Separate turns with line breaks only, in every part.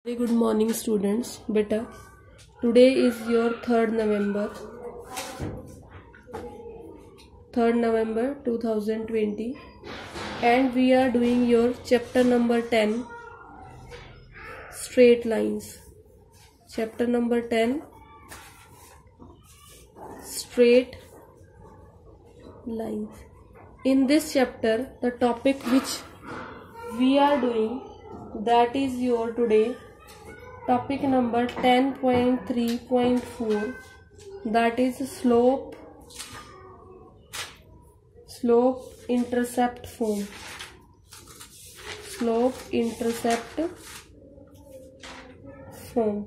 Very good morning students. Beta, today is your 3rd November 2020 and we are doing your chapter number 10 straight lines. Chapter number 10 straight lines. In this chapter the topic which we are doing, that is your today topic number 10.3.4, that is slope intercept form. Slope intercept form,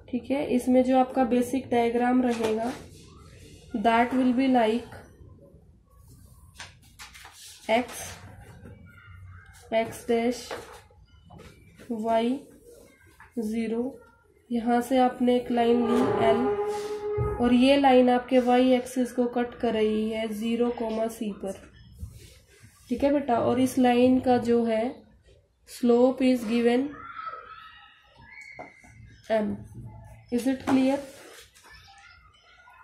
ठीक है। इसमें जो आपका basic diagram रहेगा that will be like x dash y 0, यहाँ से आपने एक लाइन ली L और ये लाइन आपके y एक्सिस को कट कर रही है 0, C पर, ठीक है बेटा। और इस लाइन का जो है slope is given m। Is it clear?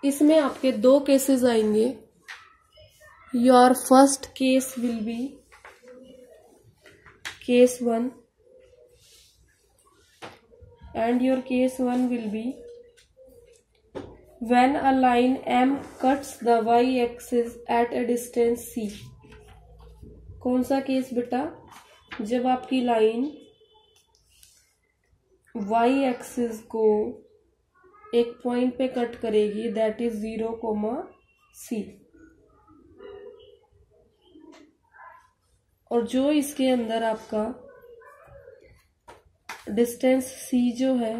इसमें आपके दो केसेस आएंगे। Your first case will be case 1 and your case 1 will be when a line M cuts the y-axis at a distance C। कौन सा case बेटा? जब आपकी line y-axis को एक पॉइंट पे कट करेगी, दैट इज 0, C। और जो इसके अंदर आपका डिस्टेंस C जो है,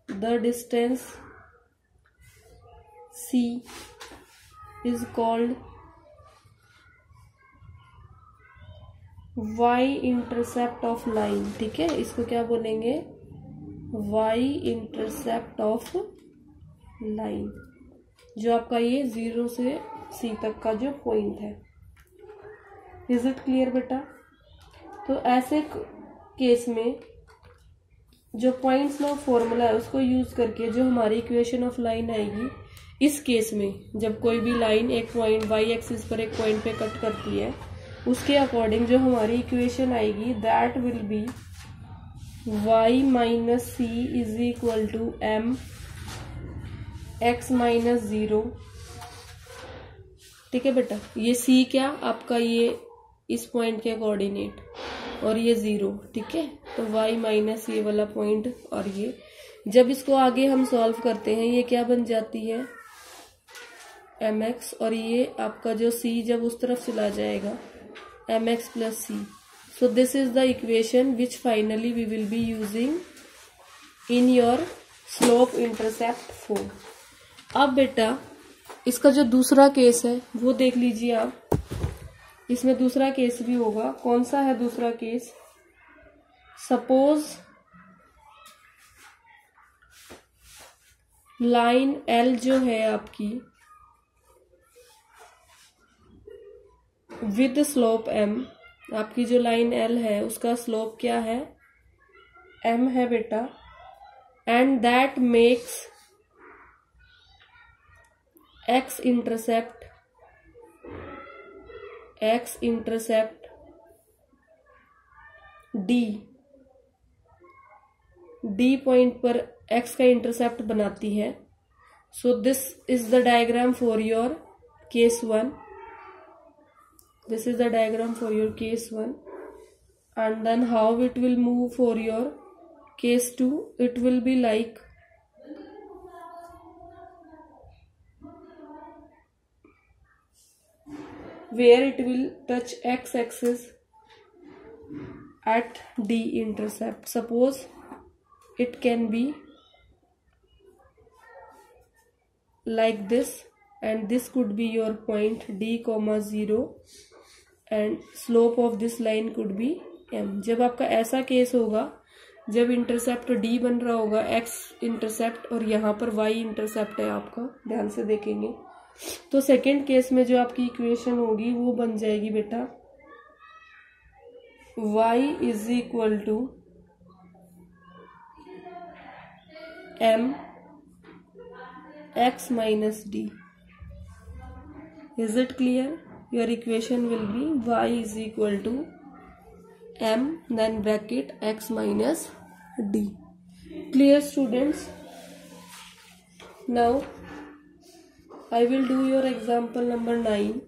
the distance C is called y intercept of line, ठीक है। इसको क्या बोलेंगे? y इंटरसेप्ट ऑफ लाइन, जो आपका ये 0 से C तक का जो पॉइंट है। इज इट क्लियर बेटा? तो ऐसे केस में जो पॉइंट्स लॉ फॉर्मूला है उसको यूज करके जो हमारी इक्वेशन ऑफ लाइन आएगी, इस केस में जब कोई भी लाइन एक पॉइंट y एक्सिस पर एक पॉइंट पे कट करती है, उसके अकॉर्डिंग जो हमारी इक्वेशन आएगी that will be y minus c is equal to m x minus 0, ठीक है बेटा। ये c क्या आपका, ये इस पॉइंट के कोऑर्डिनेट, और ये 0, ठीक है। तो y माइनस ये वाला पॉइंट, और ये जब इसको आगे हम सॉल्व करते हैं ये क्या बन जाती है mx, और ये आपका जो c जब उस तरफ चला जाएगा mx plus c। So this is the equation which finally we will be using in your slope intercept form. अब बेटा इसका जो दूसरा केस है वो देख लीजिए आप। इसमें दूसरा केस भी होगा। कौन सा है दूसरा केस? सपोज लाइन L जो है आपकी विद स्लोप m, आपकी जो लाइन L है उसका स्लोप क्या है? m है बेटा। And that makes x intercept d point पर x का इंटरसेप्ट बनाती है। सो this is the diagram for your case 1। This is the diagram for your case 1 and then how it will move for your case 2, it will be like where it will touch x axis at d intercept. Suppose it can be like this and this could be your point d, 0 and slope of this line could be m। जब आपका ऐसा case होगा, जब intercept d बन रहा होगा x intercept और यहाँ पर y इंटरसेप्ट है आपका, ध्यान से देखेंगे तो सेकेंड केस में जो आपकी इक्वेशन होगी वो बन जाएगी बेटा y is equal to m x minus d. Is it clear? Your equation will be y is equal to m then bracket x minus d. Clear, students? Now I will do your example number 9.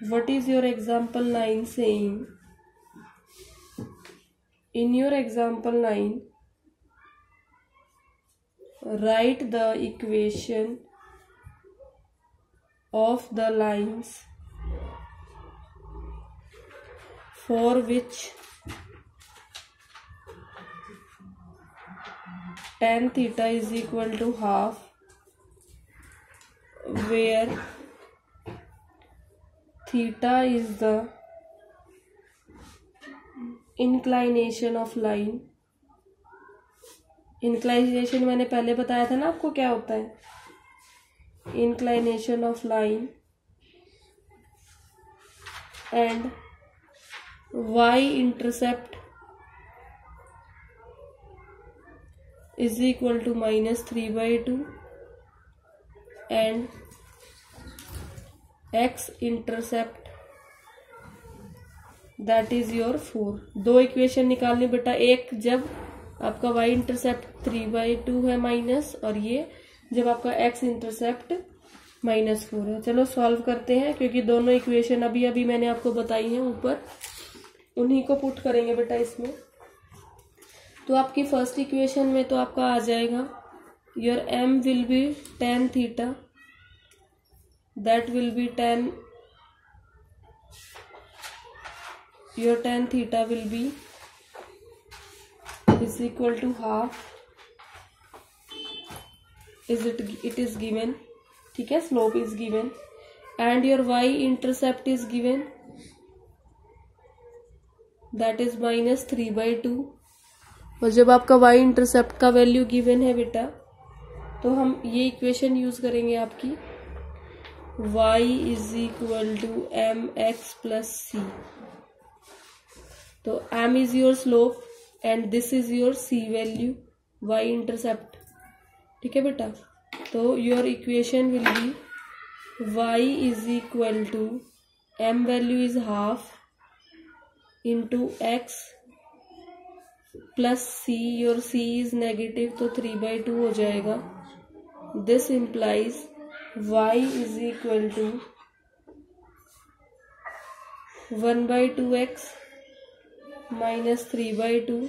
What is your example 9 saying? In your example 9, write the equation of the lines for which tan theta is equal to half, where theta is the inclination of line. Inclination मैंने पहले बताया था ना आपको क्या होता है. Inclination of line and Y intercept is equal to -3/2 and X intercept that is your 4. दो इक्वेशन निकालनी बेटा. एक जब आपका y इंटरसेप्ट 3/2 है माइनस, और ये जब आपका x इंटरसेप्ट -4 है. चलो सॉल्व करते हैं, क्योंकि दोनों इक्वेशन अभी अभी मैंने आपको बताई हैं ऊपर, उन्हीं को पुट करेंगे बेटा इसमें. तो आपकी फर्स्ट इक्वेशन में तो आपका आ जाएगा your m will be tan theta, that will B your tan theta will be is equal to half. It is given. ठीक है, slope is given and your y intercept is given, that is -3/2. और जब आपका y intercept का value given है बेटा, तो हम ये इक्वेशन यूज करेंगे आपकी y is equal to mx plus c. तो m is your slope and this is your c value, y intercept. ठीक है बेटा. तो your equation will be y is equal to m value is half into x plus c. Your c is negative, तो 3/2 हो जाएगा. This implies y is equal to 1/2x -3/2.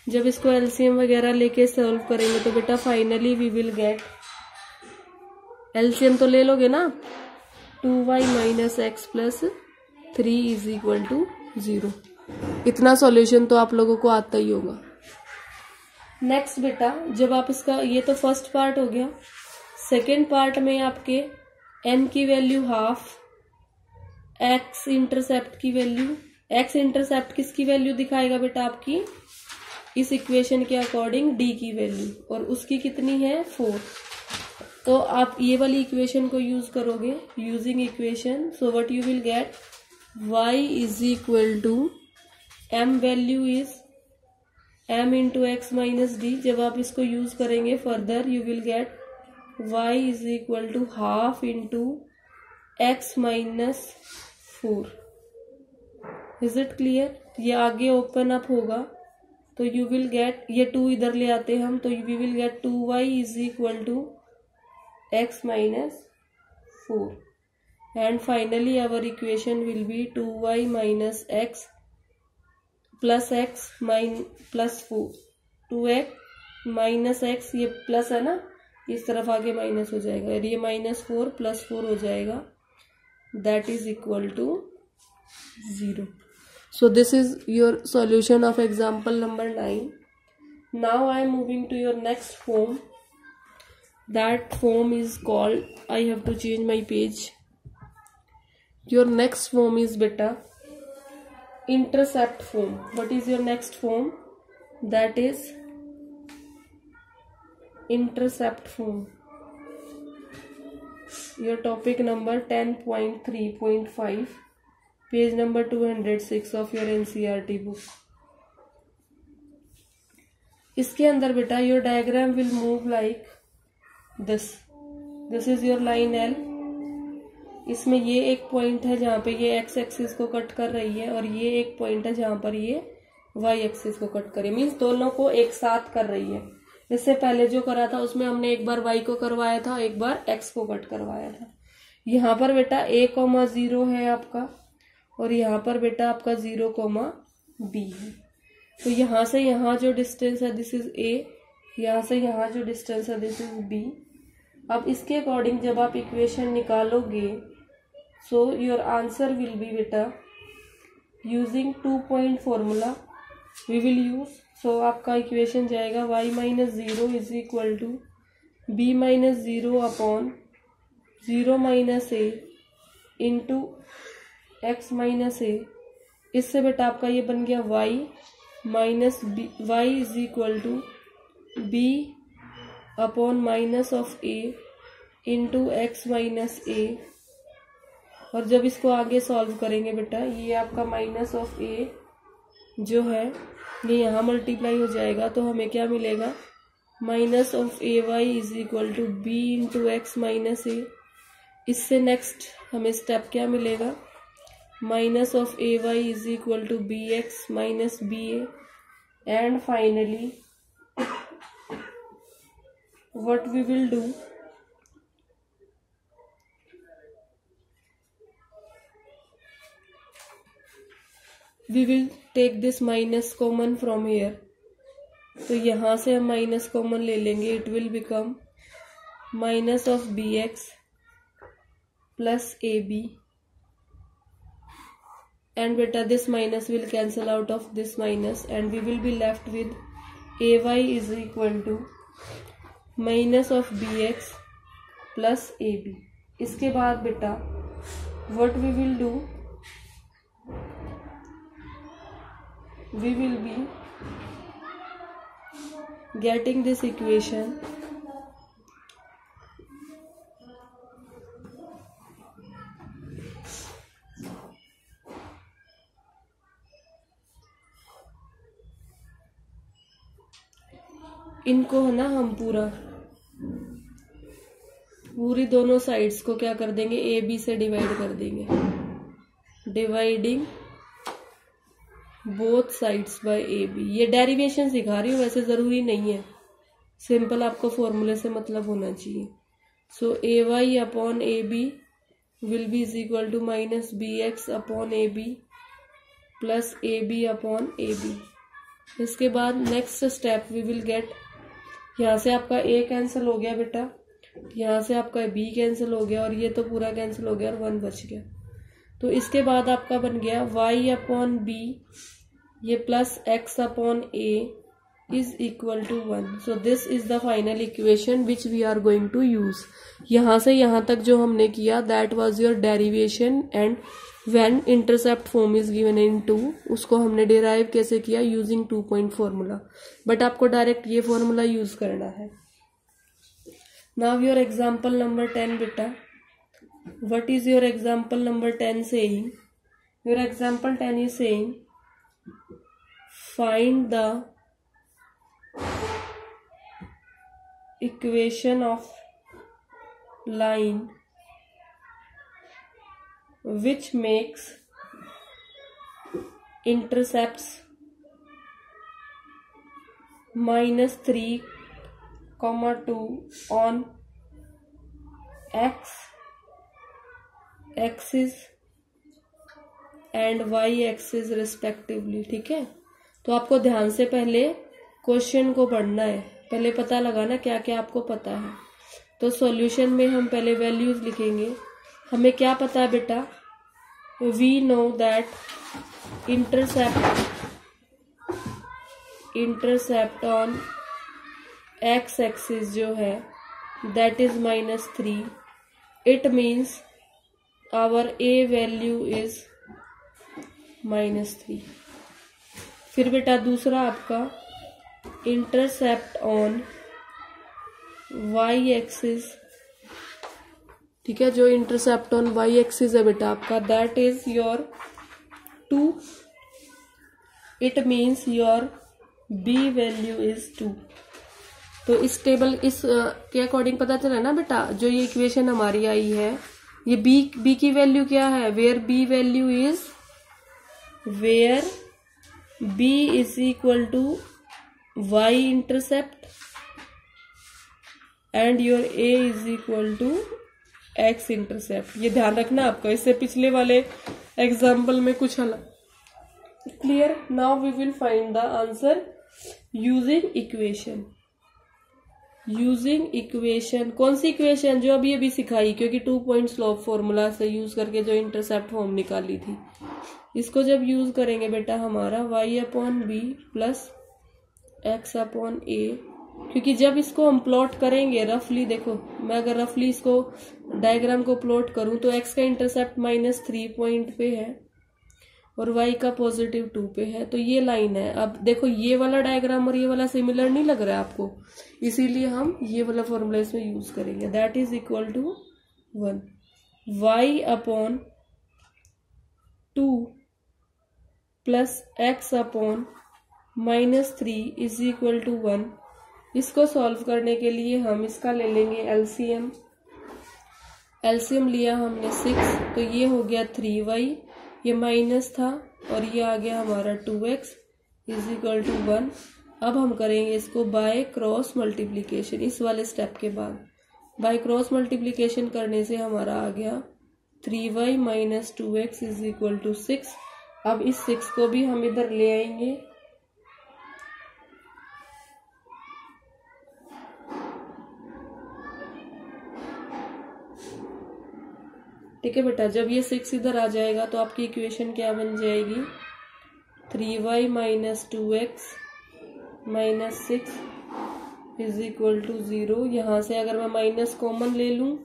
जब इसको LCM वगैरह लेके सॉल्व करेंगे तो बेटा finally we will get, LCM तो ले लोगे ना, 2y - x plus 3 is equal to 0. इतना सॉल्यूशन तो आप लोगों को आता ही होगा. नेक्स्ट बेटा, जब आप इसका, ये तो फर्स्ट पार्ट हो गया. सेकेंड पार्ट में आपके m की वैल्यू हाफ, x इंटरसेप्ट की वैल्यू, x इंटरसेप्ट किसकी वैल्यू दिखाएगा बेटा आपकी इस इक्वेशन के अकॉर्डिंग d की वैल्यू, और उसकी कितनी है 4. तो आप ये वाली इक्वेशन को यूज करोगे, using equation. So what you will get, y is equal to m value is m into x minus D. जब आप इसको यूज करेंगे further, you will get y is equal to half into x minus 4. Is it clear? ये आगे open up होगा तो you will gate, ये 2 इधर ले आते हम, तो we will get 2y is equal to x minus 4 and finally our equation will be 2y minus x plus x plus 4. 2x minus x, ये प्लस है ना, इस तरफ आगे माइनस हो जाएगा, और ये -4 प्लस 4 हो जाएगा, that is equal to 0. So this is your solution of example number 9. Now I am moving to your next form. That form is called, I have to change my page. Your next form is beta intercept form. What is your next form? That is intercept form. Your topic number 10.3.5. Page number 206 of your NCERT book. इसके अंदर बेटा your diagram will move like this is your line L. इसमें ये एक point है जहाँ पे ये एक्स एक्सिस को कट कर रही है और ये एक पॉइंट है जहाँ पर ये वाई एक्सिस को कट कर रही है, मीन्स दोनों को एक साथ कर रही है। इससे पहले जो करा था उसमें हमने एक बार वाई को करवाया था, एक बार एक्स को कट करवाया था। यहाँ पर बेटा a,0 है आपका और यहाँ पर बेटा आपका 0,b है। तो यहाँ से यहाँ जो डिस्टेंस है दिस इज a, यहाँ से यहाँ जो डिस्टेंस है दिस इज b। अब इसके अकॉर्डिंग जब आप इक्वेशन निकालोगे so your answer will be बेटा using 2 point formula we will use. So आपका इक्वेशन जाएगा y minus 0 is equal to b minus 0 upon 0 minus a into x minus a। इससे बेटा आपका ये बन गया y minus b, y is equal to b upon minus of a into x minus a। और जब इसको आगे सॉल्व करेंगे बेटा ये आपका माइनस ऑफ a जो है ये यहाँ मल्टीप्लाई हो जाएगा तो हमें क्या मिलेगा, minus of a y is equal to b into x minus a. इससे नेक्स्ट हमें स्टेप क्या मिलेगा, minus of a y is equal to b x minus b a. And finally what we will do, we will take this minus common from here। तो यहाँ से हम minus common ले लेंगे, it will become minus of b x plus a b. And बेटा this minus will cancel out of this minus and we will be left with a y is equal to minus of b x plus a b. इसके बाद बेटा what we will do, we will be getting this equation इनको है ना हम पूरी दोनों sides को क्या कर देंगे, ए बी से डिवाइड कर देंगे, dividing both sides by A B. ये डेरिवेशन सिखा रही हूँ, वैसे जरूरी नहीं है, सिंपल आपको फॉर्मूले से मतलब होना चाहिए। So a y upon a b will be is equal to minus b x upon a b plus a b upon a b. इसके बाद next step we will get, यहाँ से आपका ए कैंसिल हो गया बेटा, यहाँ से आपका बी कैंसिल हो गया और ये तो पूरा कैंसिल हो गया और 1 बच गया। तो इसके बाद आपका बन गया y अपॉन बी ये plus x upon a is equal to 1। So this is the final equation which we are going to use. यहाँ से यहाँ तक जो हमने किया that was your derivation and when intercept form is given in 2 उसको हमने डिराइव कैसे किया, यूजिंग 2 पॉइंट फॉर्मूला। बट आपको डायरेक्ट ये फॉर्मूला यूज करना है। नाउ योर एग्जाम्पल नंबर 10 बेटा, what is your example number 10 saying? Your example 10 is saying find the equation of line which makes intercepts -3, 2 on x axis and Y axis respectively. ठीक है, तो आपको ध्यान से पहले क्वेश्चन को पढ़ना है, पहले पता लगाना क्या क्या आपको पता है। तो सॉल्यूशन में हम पहले वैल्यूज लिखेंगे। हमें क्या पता है बेटा, we know that intercept on X axis जो है that is -3। It means our a value is -3। फिर बेटा दूसरा आपका इंटरसेप्ट ऑन y एक्सिस, ठीक है, जो इंटरसेप्ट ऑन y एक्सिस है बेटा आपका that is your 2। It means your B value is 2। तो इस टेबल इस के अकॉर्डिंग पता चला ना बेटा, जो ये इक्वेशन हमारी आई है, ये बी की वैल्यू क्या है, where B value is, where B is equal to Y intercept and your A is equal to X intercept. ये ध्यान रखना आपका, इससे पिछले वाले एग्जाम्पल में कुछ अलग। Clear? Now we will find the answer using equation. Using equation, कौन सी इक्वेशन? जो अभी सिखाई, क्योंकि 2 पॉइंट स्लोप फॉर्मूला से यूज करके जो इंटरसेप्ट फॉर्म निकाली थी, इसको जब यूज करेंगे बेटा हमारा y upon b plus x upon a, क्योंकि जब इसको हम प्लॉट करेंगे रफली, देखो मैं अगर रफली इसको डायग्राम को प्लॉट करूं तो x का इंटरसेप्ट -3 पॉइंट पे है और y का +2 पे है, तो ये लाइन है। अब देखो ये वाला डायग्राम और ये वाला सिमिलर नहीं लग रहा है आपको, इसीलिए हम ये वाला फॉर्मूला इसमें यूज करेंगे। That is equal to 1 y upon 2 plus x upon -3 is equal to 1। इसको सॉल्व करने के लिए हम इसका ले लेंगे एलसीएम। एलसीएम लिया हमने 6, तो ये हो गया 3y, ये माइनस था और ये आ गया हमारा 2x इज इक्वल टू 1। अब हम करेंगे इसको बाय क्रॉस मल्टीप्लीकेशन, इस वाले स्टेप के बाद बाय क्रॉस मल्टीप्लीकेशन करने से हमारा आ गया 3y minus 2x is equal to 6। अब इस 6 को भी हम इधर ले आएंगे, ठीक है बेटा। जब ये 6 इधर आ जाएगा तो आपकी इक्वेशन क्या बन जाएगी, 3y minus 2x minus 6 is equal to 0। यहाँ से अगर मैं माइनस कॉमन ले लूँ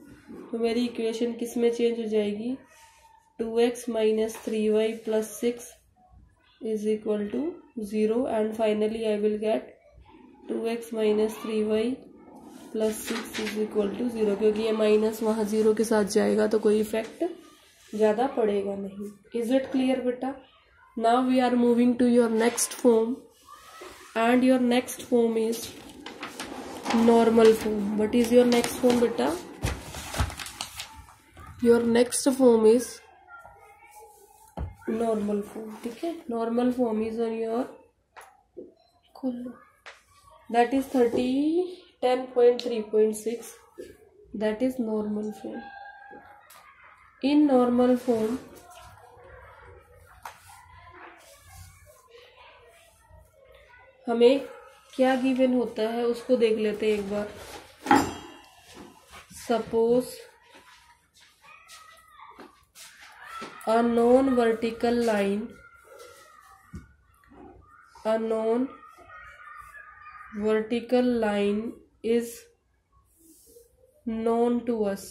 तो मेरी इक्वेशन किस में चेंज हो जाएगी, 2x minus 3y plus 6 is equal to 0 and finally I will get 2x minus 3y plus 6 is equal to 0, क्योंकि ये माइनस वहां 0 के साथ जाएगा तो कोई इफेक्ट ज्यादा पड़ेगा नहीं। इज इट क्लियर बेटा? Now we are moving to your next form and your next form is normal form. What is your next form बेटा? Your next form is normal form, ठीक है। Normal form is on your that is 10.3.6, that is normal form. In normal form हमें क्या given होता है उसको देख लेते हैं एक बार। Suppose a non vertical line is known to us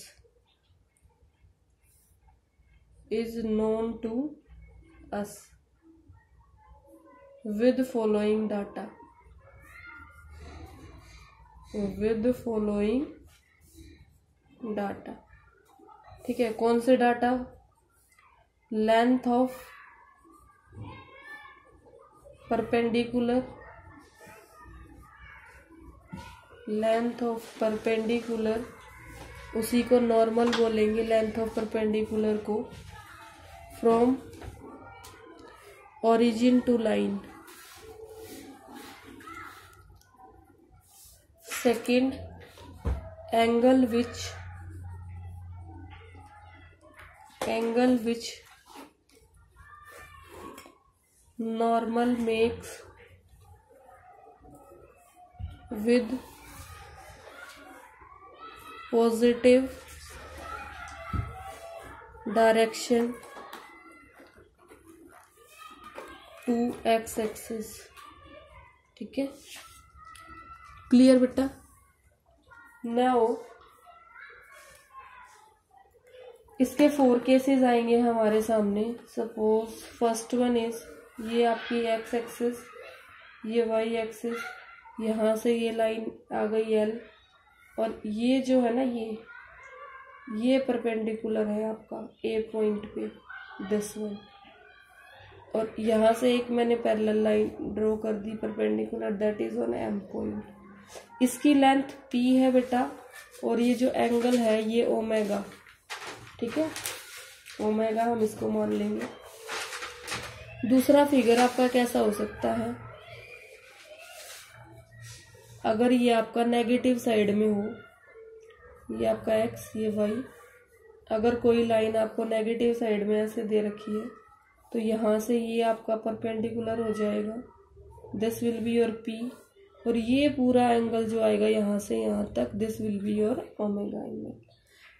with following data, ठीक है। कौन से डाटा? लेंथ ऑफ परपेंडिकुलर, उसी को नॉर्मल बोलेंगे, लेंथ ऑफ परपेंडिकुलर को, from origin to line। Second, angle which normal makes with positive direction to x axis, ठीक है। क्लियर बेटा? नाउ इसके 4 केसेस आएंगे हमारे सामने। सपोज फर्स्ट वन इज, ये आपकी x एक्सिस, ये y एक्सिस, यहाँ से ये लाइन आ गई L, और ये जो है ना ये परपेंडिकुलर है आपका A पॉइंट पे, दिस वन, और यहाँ से एक मैंने पैरेलल लाइन ड्रॉ कर दी perpendicular, that is on M point. इसकी लेंथ p है बेटा, और ये जो एंगल है ये ओमेगा, ठीक है, ओमेगा हम इसको मान लेंगे। दूसरा फिगर आपका कैसा हो सकता है, अगर ये आपका नेगेटिव साइड में हो, ये आपका x ये y, अगर कोई लाइन आपको नेगेटिव साइड में ऐसे दे रखी है तो यहाँ से ये आपका परपेंडिकुलर हो जाएगा, this will be your p, और ये पूरा एंगल जो आएगा यहाँ से यहाँ तक, this will be your omega angle.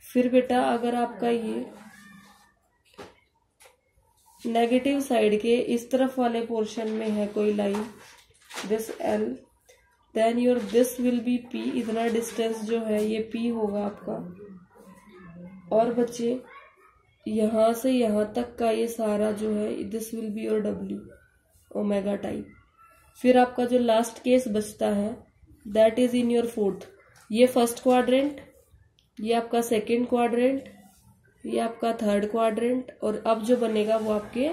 फिर बेटा अगर आपका ये नेगेटिव साइड के इस तरफ वाले पोर्शन में है कोई line, this l, then your this will be p, इतना डिस्टेंस जो है ये p होगा आपका। और बच्चे यहाँ से यहाँ तक का ये सारा जो है this will be your w, omega type. फिर आपका जो लास्ट केस बचता है that is in your fourth, ये फर्स्ट क्वाड्रेंट, ये आपका सेकंड क्वाड्रेंट, ये आपका थर्ड क्वाड्रेंट, और अब जो बनेगा वो आपके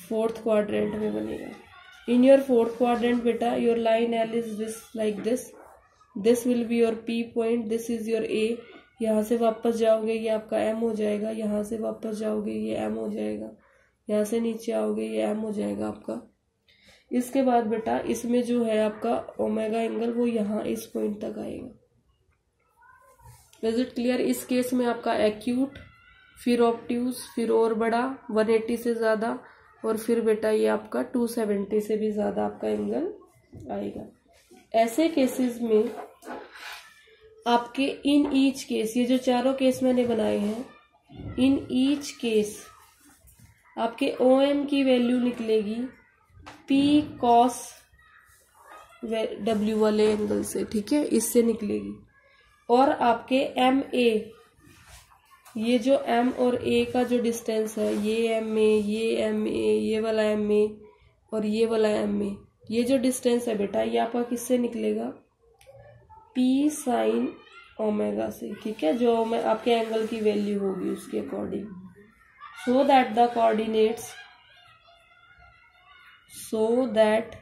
फोर्थ क्वाड्रेंट में बनेगा। इन योर फोर्थ क्वाड्रेंट बेटा your line L is this like this, this will be your p point, this is your a, यहाँ से वापस जाओगे ये आपका m हो जाएगा, यहाँ से वापस जाओगे ये m हो जाएगा, यहाँ से नीचे आओगे ये m हो जाएगा आपका। इसके बाद बेटा इसमें जो है आपका ओमेगा एंगल वो यहाँ इस पॉइंट तक आएगा। Is it clear? इस केस में आपका एक्यूट, फिर ऑब्ट्यूज, फिर और बड़ा 180 से ज्यादा, और फिर बेटा ये आपका 270 से भी ज्यादा आपका एंगल आएगा। ऐसे केसेस में आपके इन ईच केस, ये जो चारों केस मैंने बनाए हैं, इन ईच केस आपके OM की वैल्यू निकलेगी P cos W वाले एंगल से, ठीक है, इससे निकलेगी। और आपके MA, ये जो M और A का जो डिस्टेंस है, ये MA, ये MA, ये वाला MA और ये वाला MA, ये जो डिस्टेंस है बेटा ये आपका किससे निकलेगा, P sin ओमेगा से, ठीक है, जो आपके एंगल की वैल्यू होगी उसके according. So that the coordinates, so that,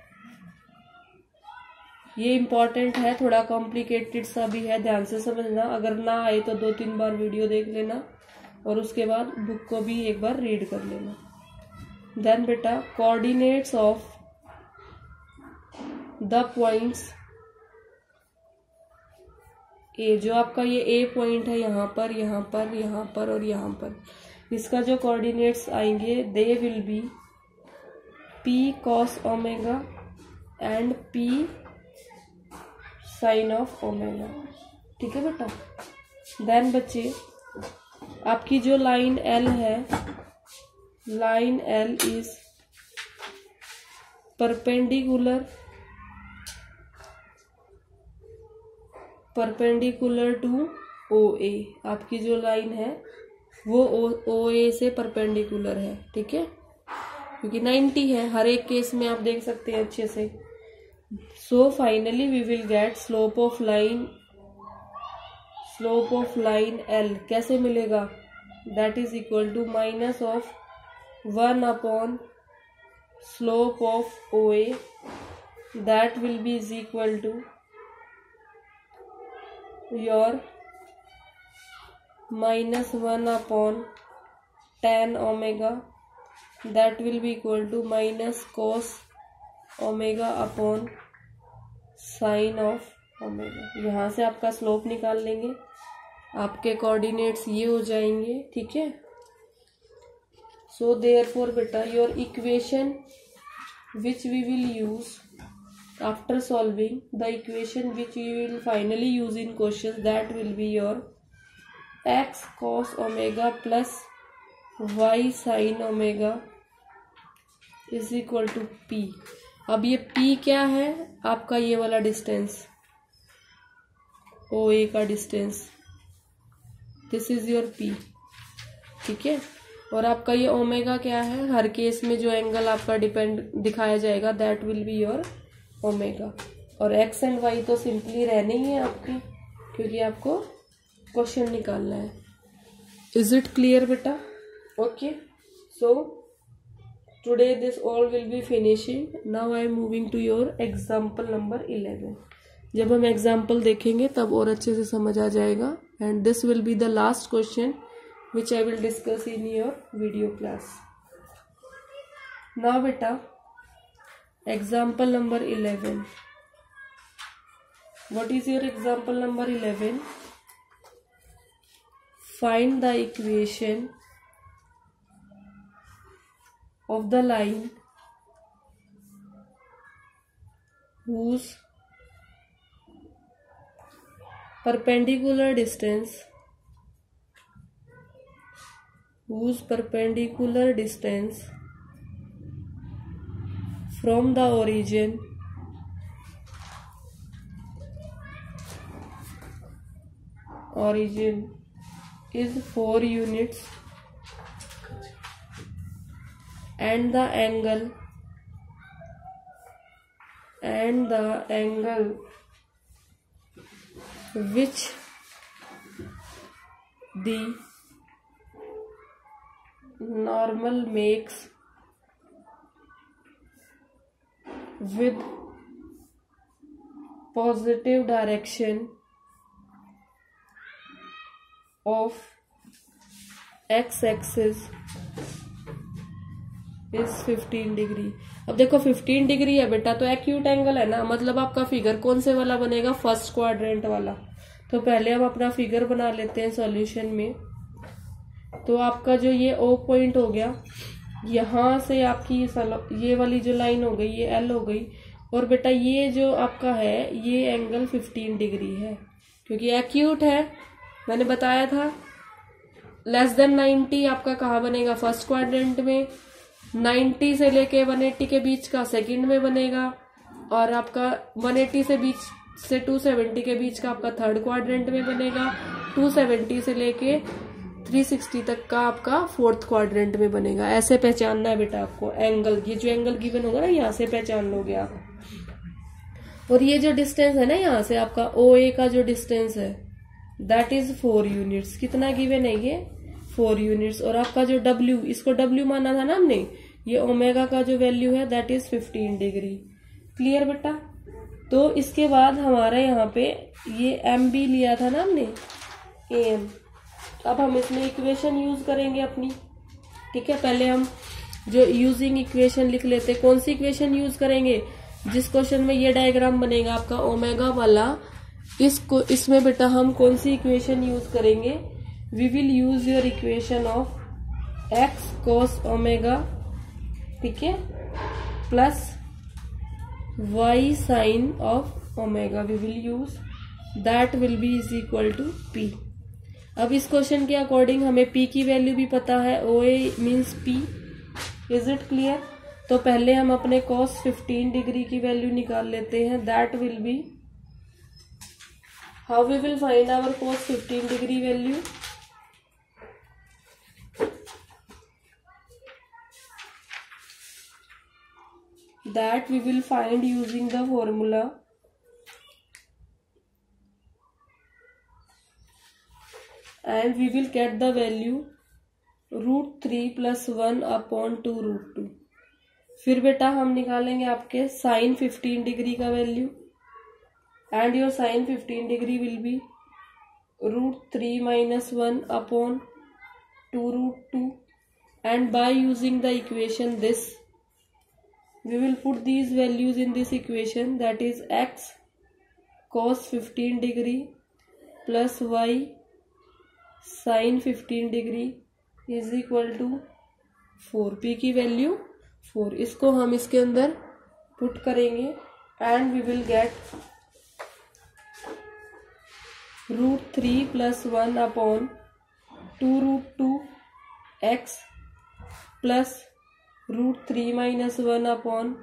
ये इंपॉर्टेंट है, थोड़ा कॉम्प्लिकेटेड सा भी है, ध्यान से समझना। अगर ना आए तो 2-3 बार वीडियो देख लेना और उसके बाद बुक को भी एक बार रीड कर लेना। देन बेटा coordinates of the points A, जो आपका ये ए पॉइंट है यहाँ पर, यहाँ पर, यहाँ पर और यहाँ पर, इसका जो कोऑर्डिनेट्स आएंगे they will be P cos omega and P sine of omega, ठीक है बेटा। देन बच्चे आपकी जो लाइन L है, line L is perpendicular to OA, आपकी जो लाइन है वो OA से परपेंडिकुलर है, ठीक है, क्योंकि 90 है हर एक केस में, आप देख सकते हैं अच्छे से। So finally we will get slope of line L कैसे मिलेगा, that is equal to minus of 1 upon slope of OA, that will be is equal to your -1 upon tan omega, that will be equal to minus cos omega upon sine of omega. यहाँ से आपका slope निकाल लेंगे, आपके coordinates ये हो जाएंगे, ठीक है। सो देयरफॉर बेटा your equation which we will use after solving, the equation which we will finally use in question, that will be your x cos omega plus y sine omega is equal to P। अब ये P क्या है, आपका ये वाला distance OA का डिस्टेंस, this is your P, ठीक है। और आपका ये ओमेगा क्या है, हर केस में जो एंगल आपका डिपेंड दिखाया जाएगा that will be your omega. और x एंड y तो सिंपली रहने ही है आपके, क्योंकि आपको क्वेश्चन निकालना है। इज इट क्लियर बेटा? Okay, so today this all will be finishing. Now I am moving to your example number 11. जब हम एग्जाम्पल देखेंगे तब और अच्छे से समझ आ जाएगा. And this will be the last question which I will discuss in your video class. Now बेटा example number 11. What is your example number 11? Find the equation of the line whose perpendicular distance from the origin is 4 units and the angle which the normal makes with positive direction of x-axis is 15 degree. अब देखो 15 degree है बेटा, तो acute angle है ना, मतलब आपका figure कौन से वाला बनेगा, फर्स्ट क्वाड्रेंट वाला. तो पहले हम अपना फिगर बना लेते हैं सॉल्यूशन में. तो आपका जो ये ओ पॉइंट हो गया, यहाँ से आपकी ये वाली जो लाइन हो गई ये एल हो गई. और बेटा ये जो आपका है ये एंगल 15 डिग्री है क्योंकि एक्यूट है. मैंने बताया था लेस देन 90 आपका कहाँ बनेगा, फर्स्ट क्वाड्रेंट में. 90 से लेके 180 के बीच का सेकंड में बनेगा. और आपका 180 से 270 के बीच का आपका थर्ड क्वाड्रेंट में बनेगा. 270 से लेके 360 तक का आपका फोर्थ क्वाड्रेंट में बनेगा. ऐसे पहचानना है बेटा आपको एंगल. ये जो एंगल गिवन होगा ना यहाँ से पहचान लोगे आप. और ये जो डिस्टेंस है ना यहाँ से आपका OA का जो डिस्टेंस है दैट इज 4 यूनिट्स. कितना गिवन है ये 4 यूनिट्स. और आपका जो W, इसको W माना था ना हमने, ये ओमेगा का जो वैल्यू है दैट इज 15 डिग्री. क्लियर बेटा. तो इसके बाद हमारा यहाँ पे ये MB लिया था ना हमने, AM. अब हम इसमें इक्वेशन यूज करेंगे अपनी. ठीक है, पहले हम जो यूजिंग इक्वेशन लिख लेते. कौन सी इक्वेशन यूज करेंगे, जिस क्वेश्चन में ये डायग्राम बनेगा आपका ओमेगा वाला, इसमें बेटा हम कौन सी इक्वेशन यूज करेंगे. We will use your equation of x cos omega, ठीक है, plus y sin of omega. We will use that will be is equal to p. अब इस क्वेश्चन के अकॉर्डिंग हमें p की वैल्यू भी पता है, OA means p. Is it clear. तो पहले हम अपने cos 15 डिग्री की वैल्यू निकाल लेते हैं. That will B, how we will find our cos 15 degree value. That we will find using the formula and we will get the value √3 plus 1 upon 2 √2. फिर बेटा हम निकालेंगे आपके sin 15 डिग्री का value. And your sin 15 degree will be √3 minus 1 upon 2 √2. And by using the equation this, we will put these values in this equation, that is x cos 15 degree plus y sin 15 degree is equal to 4. p की value 4. इसको हम इसके अंदर put करेंगे and we will get √3 plus 1 upon 2 √2 x plus √3 minus 1 upon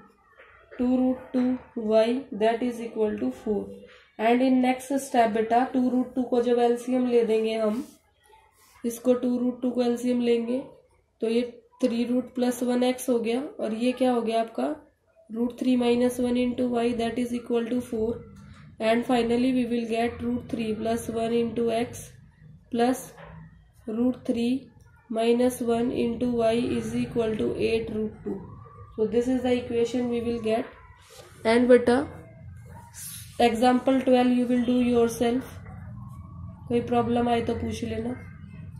2 √2 y that is equal to 4. And in next step बेटा 2 √2 को जब LCM ले देंगे हम, इसको 2 √2 को एलसीएम लेंगे तो ये 3 रूट प्लस 1x हो गया. और ये क्या हो गया आपका √3 minus 1 into y that is equal to 4. And finally we will get √3 plus 1 into x plus √3 minus 1 into y is equal to 8 √2. So this is the equation we will get. And beta example 12 you will do yourself. कोई problem आए तो पूछ लेना,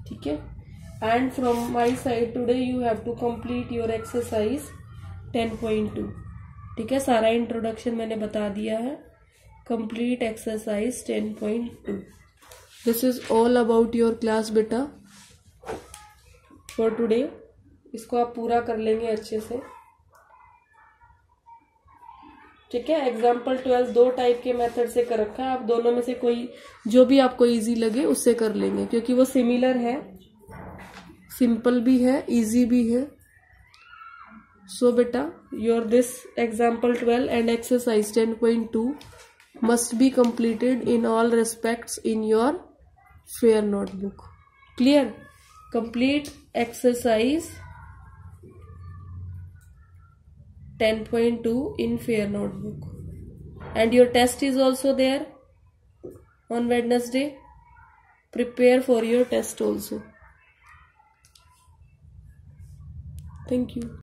ठीक है. And from my side today you have to complete your exercise 10.2. ठीक है, सारा इंट्रोडक्शन मैंने बता दिया है. Complete exercise 10.2. This is all about your class बेटा फॉर टुडे. इसको आप पूरा कर लेंगे अच्छे से, ठीक है. एग्जाम्पल 12 दो टाइप के मेथड से कर रखा है. आप दोनों में से कोई जो भी आपको इजी लगे उससे कर लेंगे, क्योंकि वो सिमिलर है, सिंपल भी है, इजी भी है. सो बेटा your this example 12 and exercise 10.2 must be completed in all respects in your fair notebook. Clear? Complete exercise 10.2 in fair notebook. And your test is also there on Wednesday. Prepare for your test also. Thank you.